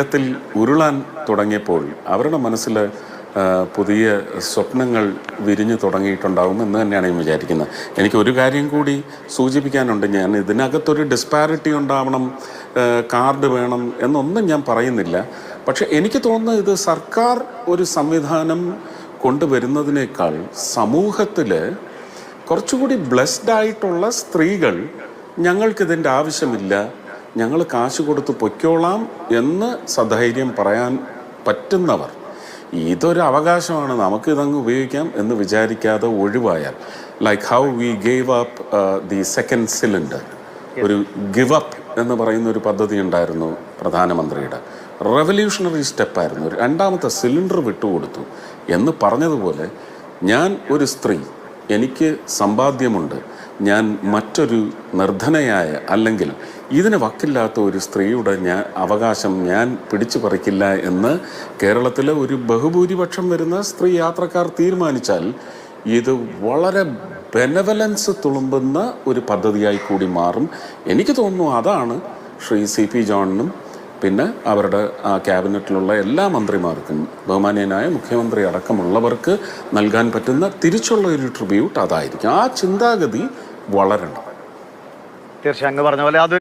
ത്തിൽ ഉരുളാൻ തുടങ്ങിയപ്പോൾ അവരുടെ മനസ്സിൽ പുതിയ സ്വപ്നങ്ങൾ വിരിഞ്ഞു തുടങ്ങിയിട്ടുണ്ടാവും എന്ന് തന്നെയാണ് ഞാൻ വിചാരിക്കുന്നത്. എനിക്കൊരു കാര്യം കൂടി സൂചിപ്പിക്കാനുണ്ട്. ഞാൻ ഇതിനകത്തൊരു ഡിസ്പാരിറ്റി ഉണ്ടാവണം, കാർഡ് വേണം എന്നൊന്നും ഞാൻ പറയുന്നില്ല. പക്ഷെ എനിക്ക് തോന്നുന്നത് ഇത് സർക്കാർ ഒരു സംവിധാനം കൊണ്ടുവരുന്നതിനേക്കാൾ സമൂഹത്തിൽ കുറച്ചുകൂടി ബ്ലെസ്ഡ് ആയിട്ടുള്ള സ്ത്രീകൾ ഞങ്ങൾക്കിതിൻ്റെ ആവശ്യമില്ല, ഞങ്ങൾ കാശ് കൊടുത്ത് പൊയ്ക്കോളാം എന്ന് സധൈര്യം പറയാൻ പറ്റുന്നവർ, ഇതൊരു അവകാശമാണ്, നമുക്കിതങ്ങ് ഉപയോഗിക്കാം എന്ന് വിചാരിക്കാതെ ഒഴിവായാൽ, like how we gave up the second cylinder, ഒരു ഗിവ് അപ്പ് എന്ന് പറയുന്ന ഒരു പദ്ധതി ഉണ്ടായിരുന്നു പ്രധാനമന്ത്രിയുടെ. റെവല്യൂഷണറി സ്റ്റെപ്പായിരുന്നു. ഒരു രണ്ടാമത്തെ സിലിണ്ടർ വിട്ടുകൊടുത്തു എന്ന് പറഞ്ഞതുപോലെ, ഞാൻ ഒരു സ്ത്രീ, എനിക്ക് സമ്പാദ്യമുണ്ട്, ഞാൻ മറ്റൊരു നിർധനയായ അല്ലെങ്കിൽ ഇതിന് വക്കില്ലാത്ത ഒരു സ്ത്രീയുടെ അവകാശം ഞാൻ പിടിച്ചു പറിക്കില്ല എന്ന് കേരളത്തിലെ ഒരു ബഹുഭൂരിപക്ഷം വരുന്ന സ്ത്രീ യാത്രക്കാർ തീരുമാനിച്ചാൽ ഇത് വളരെ ബെനവലൻസ് തുളുമ്പുന്ന ഒരു പദ്ധതിയായി കൂടി മാറും. എനിക്ക് തോന്നുന്നു അതാണ് ശ്രീ CP ജോണിനും പിന്നെ അവരുടെ ക്യാബിനറ്റിലുള്ള എല്ലാ മന്ത്രിമാർക്കും, ബഹുമാനീയനായ മുഖ്യമന്ത്രി അടക്കമുള്ളവർക്ക് നൽകാൻ പറ്റുന്ന തിരിച്ചുള്ള ഒരു ട്രിബ്യൂട്ട് അതായിരിക്കും. ആ ചിന്താഗതി വളരണം. തീർച്ചയായും അങ്ങ് പറഞ്ഞ പോലെ അത്